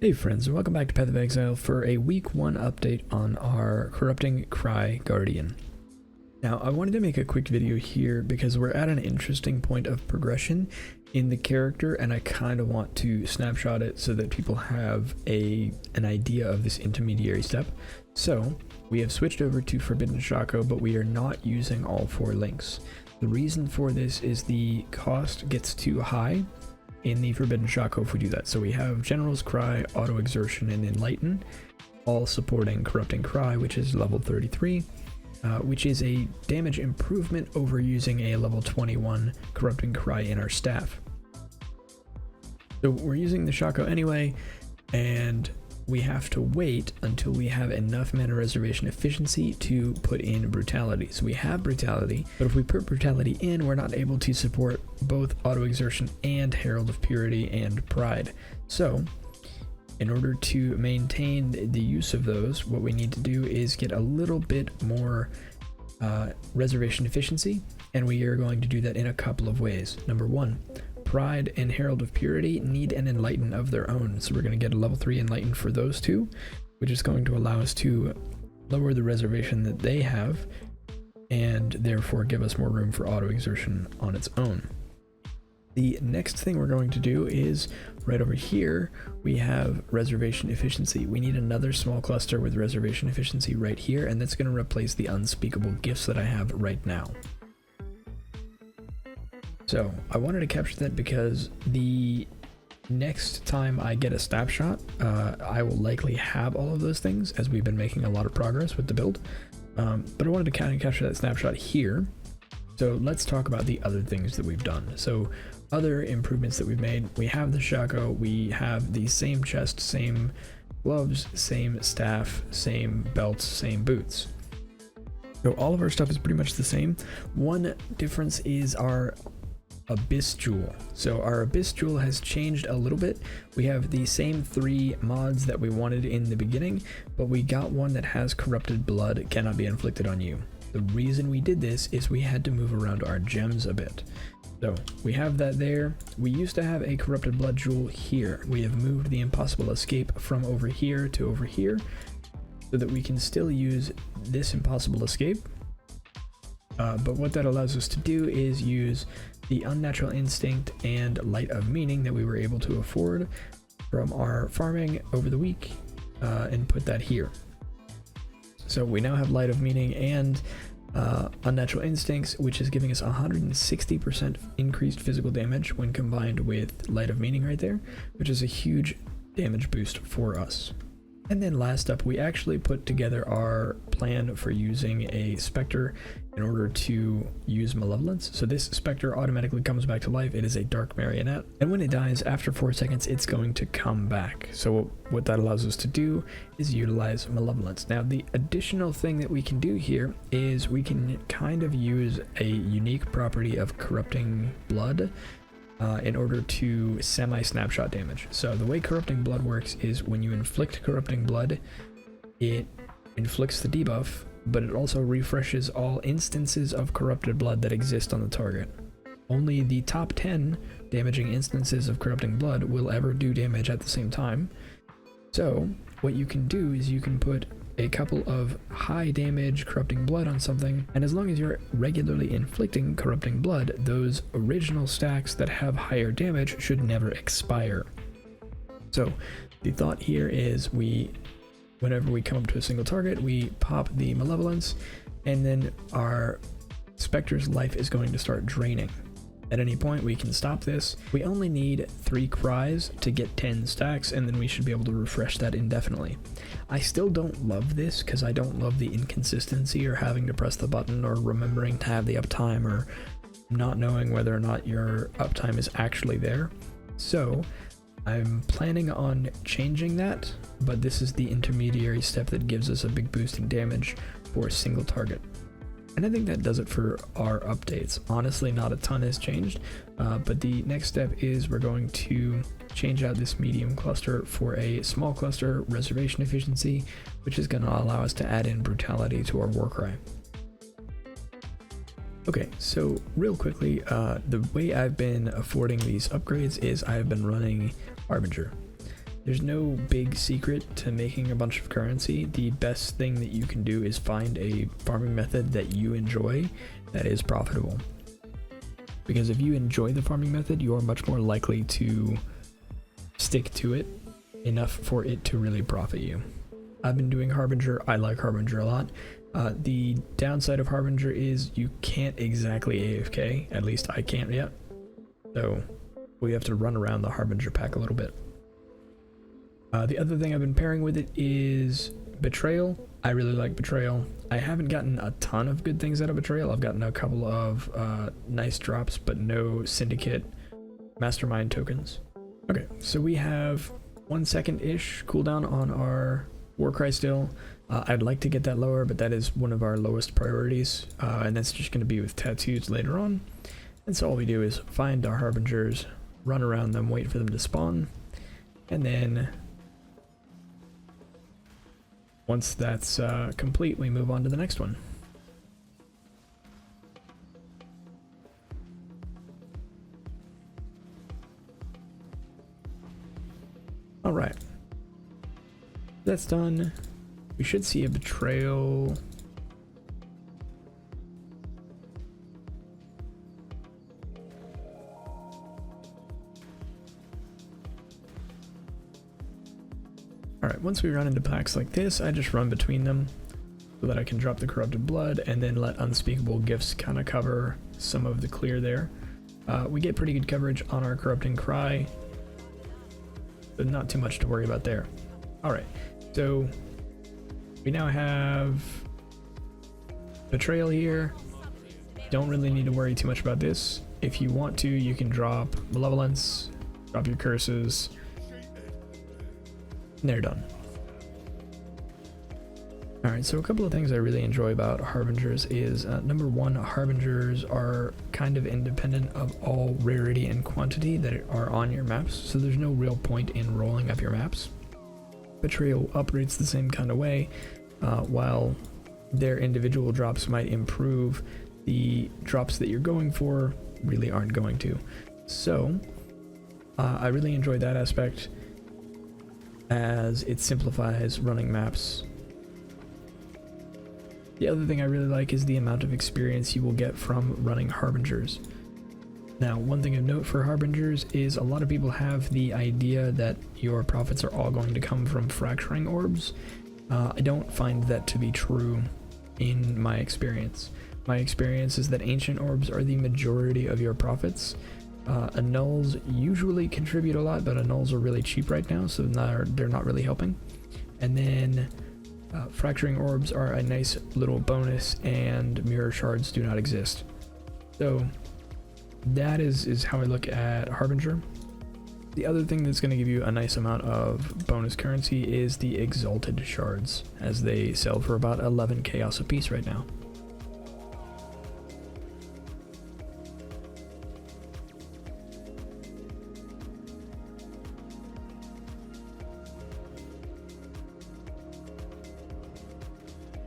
Hey friends, and welcome back to Path of Exile for a week 1 update on our Corrupting Cry Guardian. Now, I wanted to make a quick video here because we're at an interesting point of progression in the character, and I kind of want to snapshot it so that people have an idea of this intermediary step. So, we have switched over to Forbidden Shako, but we are not using all 4 links. The reason for this is the cost gets too high in the Forbidden Shako if we do that. So we have General's Cry, Auto Exertion, and Enlighten, all supporting Corrupting Cry, which is level 33, which is a damage improvement over using a level 21 Corrupting Cry in our staff. So we're using the Shako anyway, and we have to wait until we have enough mana reservation efficiency to put in Brutality. So we have Brutality, but if we put Brutality in, we're not able to support both Auto Exertion and Herald of Purity and Pride. So in order to maintain the use of those, what we need to do is get a little bit more reservation efficiency, and we are going to do that in a couple of ways. Number 1, Pride and Herald of Purity need an Enlighten of their own, so we're going to get a level 3 Enlighten for those two, which is going to allow us to lower the reservation that they have and therefore give us more room for Auto Exertion on its own. The next thing we're going to do is right over here we have reservation efficiency. We need another small cluster with reservation efficiency right here, and that's going to replace the unspeakable gifts that I have right now. So I wanted to capture that because the next time I get a snapshot, I will likely have all of those things, as we've been making a lot of progress with the build. But I wanted to kind of capture that snapshot here. So let's talk about the other things that we've done. So other improvements that we've made, we have the Shako, we have the same chest, same gloves, same staff, same belts, same boots. So all of our stuff is pretty much the same. One difference is our Abyss Jewel. So our Abyss Jewel has changed a little bit. We have the same 3 mods that we wanted in the beginning, but we got one that has Corrupted Blood cannot be inflicted on you. The reason we did this is we had to move around our gems a bit. So we have that there. We used to have a Corrupted Blood Jewel here. We have moved the Impossible Escape from over here to over here so that we can still use this Impossible Escape. But what that allows us to do is use the Unnatural Instinct and Light of Meaning that we were able to afford from our farming over the week and put that here. So we now have Light of Meaning and Unnatural Instincts, which is giving us 160% increased physical damage when combined with Light of Meaning right there, which is a huge damage boost for us. And then last up, we actually put together our plan for using a Spectre in order to use Malevolence. So this Spectre automatically comes back to life. It is a Dark Marionette, and when it dies after 4 seconds, it's going to come back. So what that allows us to do is utilize Malevolence. Now, the additional thing that we can do here is we can kind of use a unique property of Corrupting Blood in order to semi-snapshot damage. So the way Corrupting Blood works is when you inflict Corrupting Blood, it inflicts the debuff, but it also refreshes all instances of Corrupted Blood that exist on the target. Only the top 10 damaging instances of Corrupting Blood will ever do damage at the same time. So what you can do is you can put a couple of high damage Corrupting Blood on something, and as long as you're regularly inflicting Corrupting Blood, those original stacks that have higher damage should never expire. So the thought here is whenever we come up to a single target, we pop the Malevolence, and then our Spectre's life is going to start draining. At any point we can stop this. We only need 3 cries to get 10 stacks, and then we should be able to refresh that indefinitely. I still don't love this because I don't love the inconsistency or having to press the button or remembering to have the uptime or not knowing whether or not your uptime is actually there. So I'm planning on changing that, but this is the intermediary step that gives us a big boost in damage for a single target. And I think that does it for our updates. Honestly, not a ton has changed, but the next step is we're going to change out this medium cluster for a small cluster reservation efficiency, which is going to allow us to add in Brutality to our Warcry. Okay, so real quickly, the way I've been affording these upgrades is I've been running Harbinger. There's no big secret to making a bunch of currency. The best thing that you can do is find a farming method that you enjoy that is profitable. Because if you enjoy the farming method, you are much more likely to stick to it enough for it to really profit you. I've been doing Harbinger. I like Harbinger a lot. The downside of Harbinger is you can't exactly AFK. At least I can't yet. So we have to run around the Harbinger pack a little bit. The other thing I've been pairing with it is Betrayal. I really like Betrayal. I haven't gotten a ton of good things out of Betrayal. I've gotten a couple of nice drops, but no Syndicate Mastermind tokens. Okay, so we have 1 second-ish cooldown on our Warcry still. I'd like to get that lower, but that is one of our lowest priorities, and that's just going to be with tattoos later on. And so all we do is find our Harbingers, run around them, wait for them to spawn, and then once that's complete, we move on to the next one. All right, that's done. We should see a Betrayal. Alright, once we run into packs like this, I just run between them so that I can drop the Corrupted Blood and then let Unspeakable Gifts kind of cover some of the clear there. We get pretty good coverage on our Corrupting Cry, but not too much to worry about there. Alright, so we now have Betrayal here. Don't really need to worry too much about this. If you want to, you can drop Malevolence, drop your curses, and they're done. Alright, so a couple of things I really enjoy about Harbingers is, number one, Harbingers are kind of independent of all rarity and quantity that are on your maps, so there's no real point in rolling up your maps. Betrayal operates the same kind of way. While their individual drops might improve, the drops that you're going for really aren't going to. So, I really enjoy that aspect, as it simplifies running maps. The other thing I really like is the amount of experience you will get from running Harbingers. Now, one thing of note for Harbingers is a lot of people have the idea that your profits are all going to come from fracturing orbs. I don't find that to be true in my experience. My experience is that ancient orbs are the majority of your profits. Annuls usually contribute a lot, but annuls are really cheap right now, so they're not really helping. And then fracturing orbs are a nice little bonus, and mirror shards do not exist. So that is how I look at Harbinger. The other thing that's going to give you a nice amount of bonus currency is the Exalted Shards, as they sell for about 11 chaos a piece right now.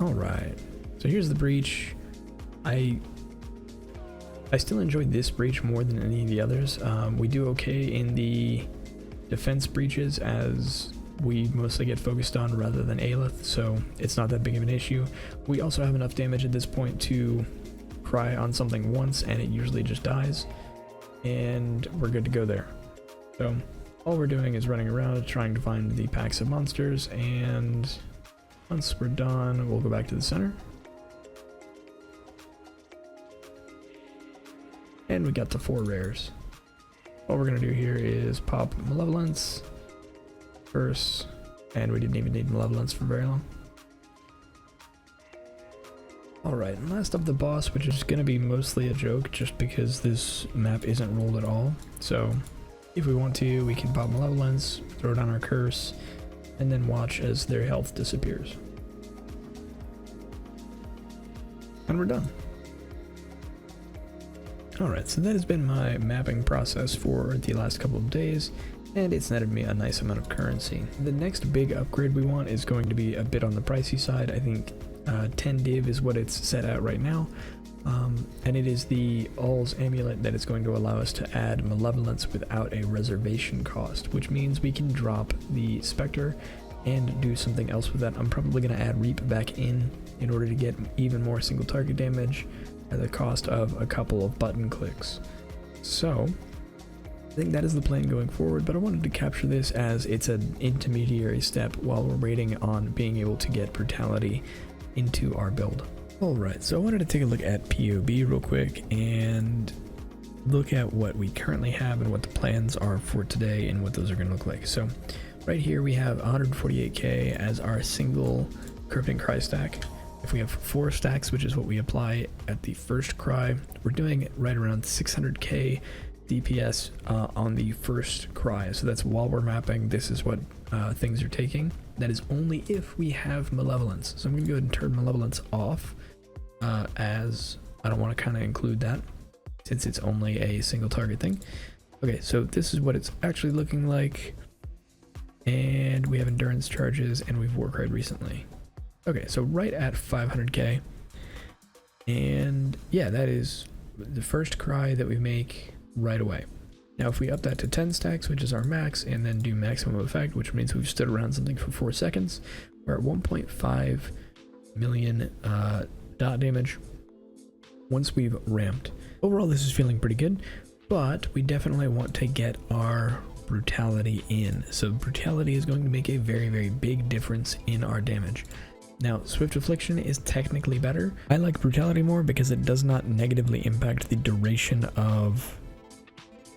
Alright, so here's the breach. I still enjoyed this breach more than any of the others. We do okay in the defense breaches, as we mostly get focused on rather than Aelith, so it's not that big of an issue. We also have enough damage at this point to cry on something once and it usually just dies, and we're good to go there. So all we're doing is running around trying to find the packs of monsters, and once we're done, we'll go back to the center. And we got the 4 rares. All we're gonna do here is pop Malevolence first, and we didn't even need Malevolence for very long. Alright, and last up the boss, which is gonna be mostly a joke just because this map isn't rolled at all. So if we want to, we can pop Malevolence, throw down our curse, and then watch as their health disappears. And we're done. Alright, so that has been my mapping process for the last couple of days, and it's netted me a nice amount of currency. The next big upgrade we want is going to be a bit on the pricey side. I think 10 div is what it's set at right now, And it is the Auls amulet that is going to allow us to add malevolence without a reservation cost, which means we can drop the Spectre and do something else with that. I'm probably going to add Reap back in order to get even more single target damage at the cost of a couple of button clicks. So I think that is the plan going forward, but I wanted to capture this as it's an intermediary step while we're waiting on being able to get brutality into our build. Alright, so I wanted to take a look at POB real quick and look at what we currently have and what the plans are for today and what those are going to look like. So right here we have 148k as our single Corrupting Cry stack. If we have 4 stacks, which is what we apply at the first cry, we're doing right around 600k DPS on the first cry. So that's while we're mapping, this is what things are taking. That is only if we have malevolence. So I'm going to go ahead and turn malevolence off, as I don't want to kind of include that since it's only a single target thing. Okay, so this is what it's actually looking like. And we have endurance charges and we've war cried recently. Okay, so right at 500k. And yeah, that is the first cry that we make right away. Now if we up that to 10 stacks, which is our max, and then do maximum effect, which means we've stood around something for 4 seconds, we're at 1.5 million dot damage once we've ramped. Overall this is feeling pretty good, but we definitely want to get our brutality in. So brutality is going to make a very, very big difference in our damage. Now, Swift Affliction is technically better. I like brutality more because it does not negatively impact the duration of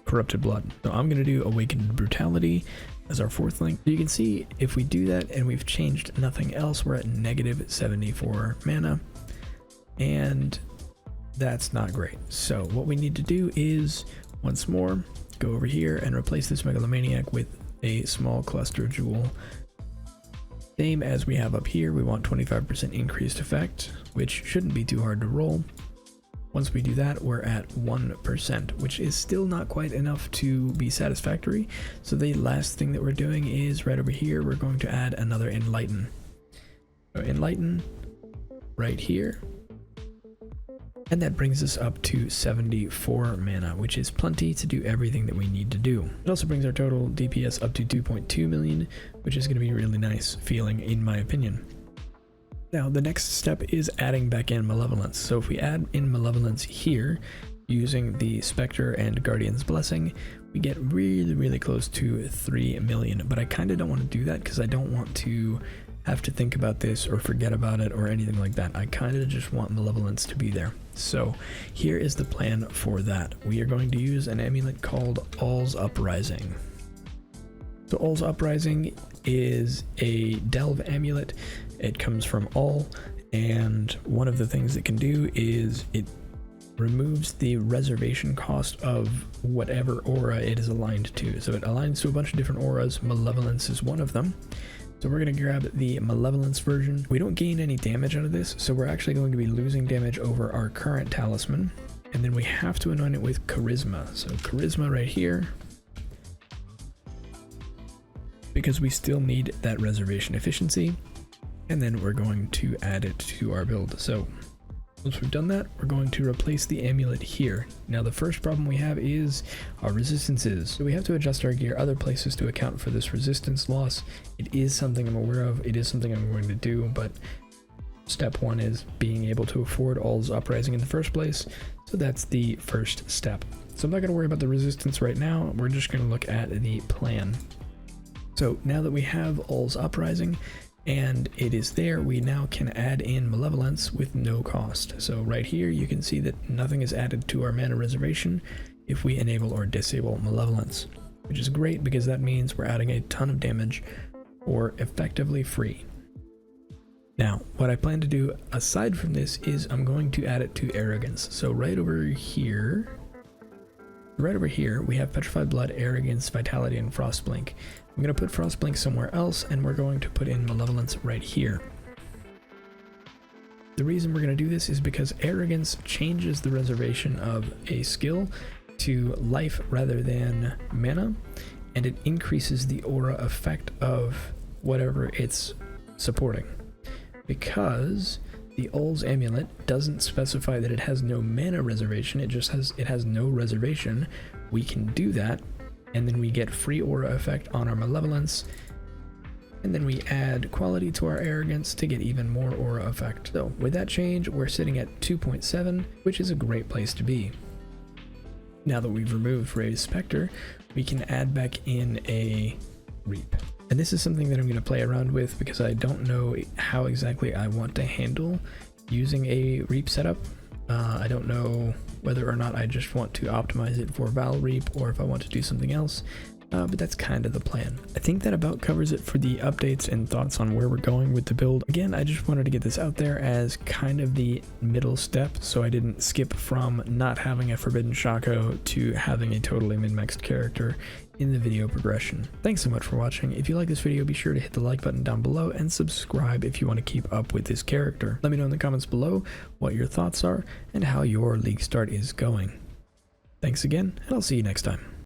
Corrupted Blood. So I'm going to do Awakened Brutality as our 4th link. You can see if we do that and we've changed nothing else, we're at negative 74 mana. And that's not great. So what we need to do is, once more, go over here and replace this Megalomaniac with a small cluster jewel. Same as we have up here, we want 25% increased effect, which shouldn't be too hard to roll. Once we do that, we're at 1%, which is still not quite enough to be satisfactory. So the last thing that we're doing is right over here, we're going to add another Enlighten. So Enlighten right here. And that brings us up to 74 mana, which is plenty to do everything that we need to do. It also brings our total DPS up to 2.2 million, which is going to be really nice feeling in my opinion. Now the next step is adding back in Malevolence. So if we add in Malevolence here, using the Spectre and Guardian's Blessing, we get really, really close to 3 million. But I kind of don't want to do that because I don't want to have to think about this or forget about it or anything like that. I kind of just want Malevolence to be there. So here is the plan for that. We are going to use an amulet called Auls Uprising. So Auls Uprising is a delve amulet. It comes from Aul, and one of the things it can do is it removes the reservation cost of whatever aura it is aligned to. So it aligns to a bunch of different auras. Malevolence is one of them. So we're going to grab the Malevolence version. We don't gain any damage out of this, so we're actually going to be losing damage over our current talisman. And then we have to anoint it with Charisma. So Charisma right here, because we still need that reservation efficiency. And then we're going to add it to our build. So once we've done that, we're going to replace the amulet here. Now the first problem we have is our resistances. So we have to adjust our gear other places to account for this resistance loss. It is something I'm aware of. It is something I'm going to do, but step 1 is being able to afford Auls Uprising in the first place. So that's the first step. So I'm not going to worry about the resistance right now. We're just going to look at the plan. So now that we have Auls Uprising, and it is there, we now can add in Malevolence with no cost. So right here you can see that nothing is added to our mana reservation if we enable or disable Malevolence, which is great because that means we're adding a ton of damage for effectively free. Now what I plan to do aside from this is I'm going to add it to Arrogance. So right over here we have Petrified Blood, Arrogance, Vitality, and Frostblink. I'm going to put Frostblink somewhere else, and we're going to put in Malevolence right here. The reason we're going to do this is because Arrogance changes the reservation of a skill to life rather than mana, and it increases the aura effect of whatever it's supporting. Because The Auls amulet doesn't specify that it has no mana reservation, it has no reservation. We can do that, and then we get free aura effect on our malevolence, and then we add quality to our arrogance to get even more aura effect. So with that change, we're sitting at 2.7, which is a great place to be. Now that we've removed Raised Spectre, we can add back in a Reap. And this is something that I'm going to play around with because I don't know how exactly I want to handle using a Reap setup. I don't know whether or not I just want to optimize it for Val Reap or if I want to do something else. But that's kind of the plan. I think that about covers it for the updates and thoughts on where we're going with the build. Again, I just wanted to get this out there as kind of the middle step, so I didn't skip from not having a Forbidden Shako to having a totally min-maxed character in the video progression. Thanks so much for watching. If you like this video, be sure to hit the like button down below and subscribe if you want to keep up with this character. Let me know in the comments below what your thoughts are and how your league start is going. Thanks again, and I'll see you next time.